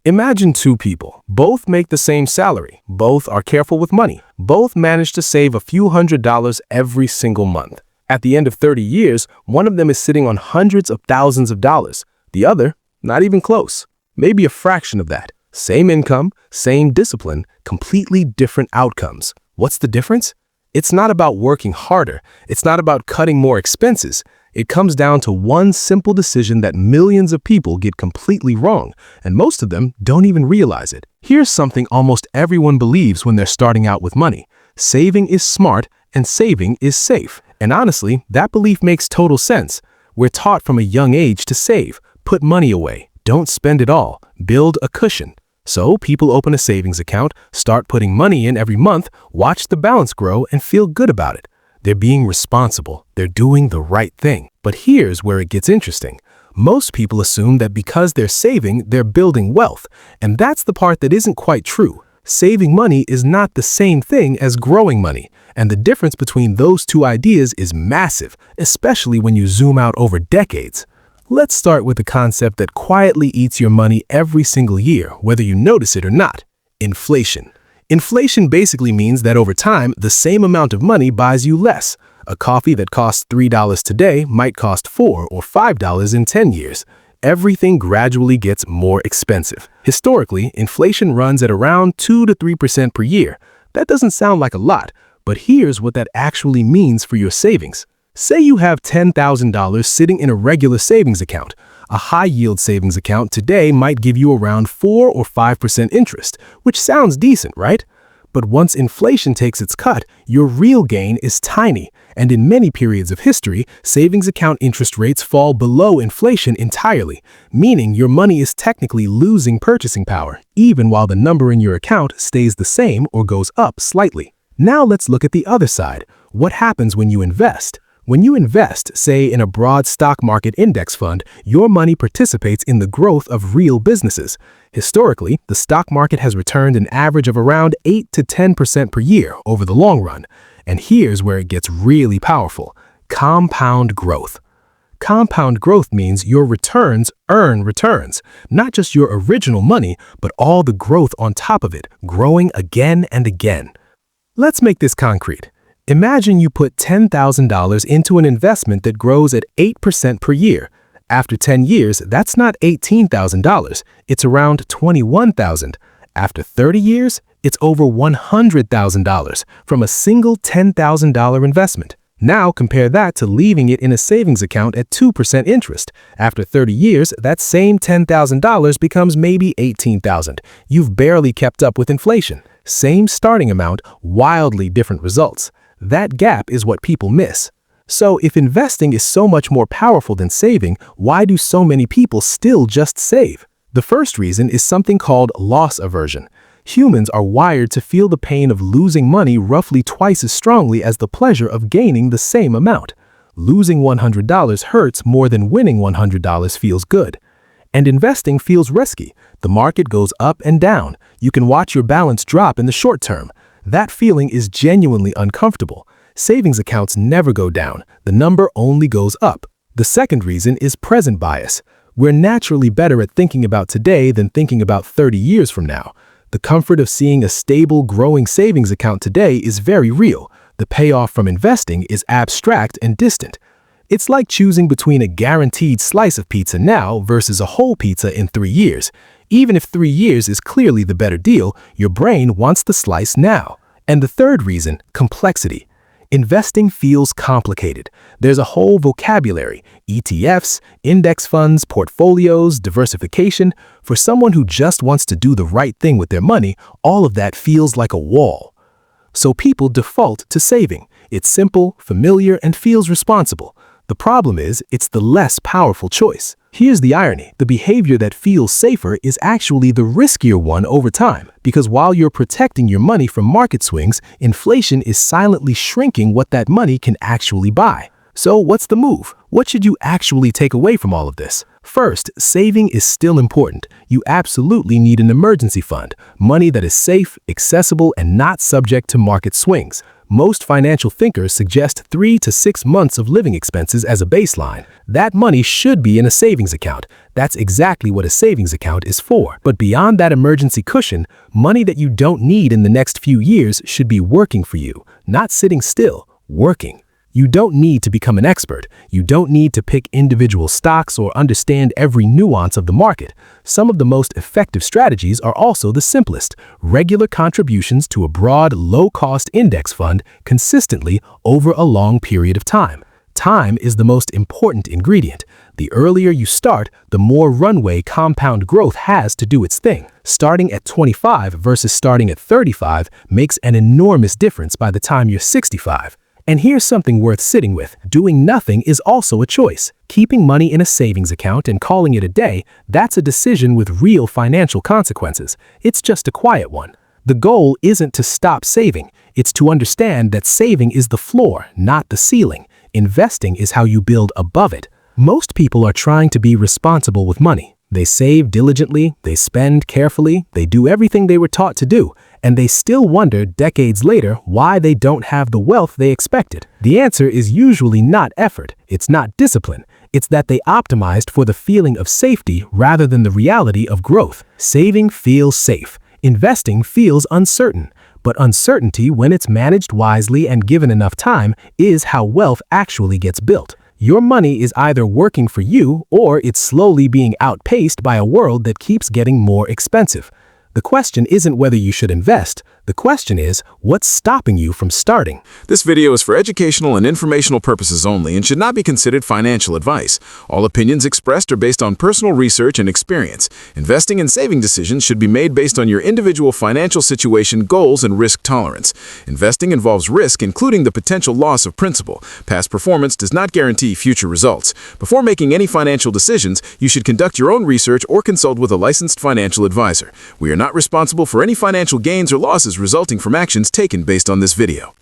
Imagine two people. Both make the same salary. Both are careful with money. Both manage to save a few $100s every single month. At the end of 30 years, one of them is sitting on hundreds of thousands of dollars. The other, not even close. Maybe a fraction of that. Same income, same discipline, completely different outcomes. What's the difference? It's not about working harder. It's not about cutting more expenses. It comes down to one simple decision that millions of people get completely wrong, and most of them don't even realize it. Here's something almost everyone believes when they're starting out with money. Saving is smart and saving is safe. And honestly, that belief makes total sense. We're taught from a young age to save, put money away, don't spend it all, build a cushion. So people open a savings account, start putting money in every month, watch the balance grow, and feel good about it. They're being responsible. They're doing the right thing. But here's where it gets interesting. Most people assume that because they're saving, they're building wealth. And that's the part that isn't quite true. Saving money is not the same thing as growing money. And the difference between those two ideas is massive, especially when you zoom out over decades. Let's start with the concept that quietly eats your money every single year, whether you notice it or not. Inflation. Inflation basically means that over time, the same amount of money buys you less. A coffee that costs $3 today might cost $4 or $5 in 10 years. Everything gradually gets more expensive. Historically, inflation runs at around 2 to 3% per year. That doesn't sound like a lot, but here's what that actually means for your savings. Say you have $10,000 sitting in a regular savings account. A high-yield savings account today might give you around 4 or 5% interest, which sounds decent, right? But once inflation takes its cut, your real gain is tiny. And in many periods of history, savings account interest rates fall below inflation entirely, meaning your money is technically losing purchasing power, even while the number in your account stays the same or goes up slightly. Now let's look at the other side. What happens when you invest? When you invest, say in a broad stock market index fund, your money participates in the growth of real businesses. Historically, the stock market has returned an average of around 8 to 10% per year over the long run. And here's where it gets really powerful. Compound growth. Compound growth means your returns earn returns, not just your original money, but all the growth on top of it, growing again and again. Let's make this concrete. Imagine you put $10,000 into an investment that grows at 8% per year. After 10 years, that's not $18,000, it's around $21,000. After 30 years, it's over $100,000 from a single $10,000 investment. Now compare that to leaving it in a savings account at 2% interest. After 30 years, that same $10,000 becomes maybe $18,000. You've barely kept up with inflation. Same starting amount, wildly different results. That gap is what people miss. So if investing is so much more powerful than saving, why do so many people still just save? The first reason is something called loss aversion. Humans are wired to feel the pain of losing money roughly twice as strongly as the pleasure of gaining the same amount. Losing $100 hurts more than winning $100 feels good. And investing feels risky. The market goes up and down. You can watch your balance drop in the short term. That feeling is genuinely uncomfortable. Savings accounts never go down. The number only goes up. The second reason is present bias. We're naturally better at thinking about today than thinking about 30 years from now. The comfort of seeing a stable, growing savings account today is very real. The payoff from investing is abstract and distant. It's like choosing between a guaranteed slice of pizza now versus a whole pizza in 3 years. Even if 3 years is clearly the better deal, your brain wants the slice now. And the third reason, complexity. Investing feels complicated. There's a whole vocabulary: ETFs, index funds, portfolios, diversification. For someone who just wants to do the right thing with their money, all of that feels like a wall. So people default to saving. It's simple, familiar, and feels responsible. The problem is, it's the less powerful choice. Here's the irony. The behavior that feels safer is actually the riskier one over time, because while you're protecting your money from market swings, inflation is silently shrinking what that money can actually buy. So what's the move? What should you actually take away from all of this? First, saving is still important. You absolutely need an emergency fund, money that is safe, accessible, and not subject to market swings. Most financial thinkers suggest 3 to 6 months of living expenses as a baseline. That money should be in a savings account. That's exactly what a savings account is for. But beyond that emergency cushion, money that you don't need in the next few years should be working for you, not sitting still, working. You don't need to become an expert. You don't need to pick individual stocks or understand every nuance of the market. Some of the most effective strategies are also the simplest: regular contributions to a broad, low-cost index fund consistently over a long period of time. Time is the most important ingredient. The earlier you start, the more runway compound growth has to do its thing. Starting at 25 versus starting at 35 makes an enormous difference by the time you're 65. And here's something worth sitting with. Doing nothing is also a choice. Keeping money in a savings account and calling it a day, that's a decision with real financial consequences. It's just a quiet one. The goal isn't to stop saving. It's to understand that saving is the floor, not the ceiling. Investing is how you build above it. Most people are trying to be responsible with money. They save diligently, they spend carefully, they do everything they were taught to do, and they still wonder decades later why they don't have the wealth they expected. The answer is usually not effort, it's not discipline, it's that they optimized for the feeling of safety rather than the reality of growth. Saving feels safe, investing feels uncertain, but uncertainty, when it's managed wisely and given enough time, is how wealth actually gets built. Your money is either working for you or it's slowly being outpaced by a world that keeps getting more expensive. The question isn't whether you should invest. The question is, what's stopping you from starting? This video is for educational and informational purposes only and should not be considered financial advice. All opinions expressed are based on personal research and experience. Investing and saving decisions should be made based on your individual financial situation, goals, and risk tolerance. Investing involves risk, including the potential loss of principal. Past performance does not guarantee future results. Before making any financial decisions, you should conduct your own research or consult with a licensed financial advisor. We are not responsible for any financial gains or losses resulting from actions taken based on this video.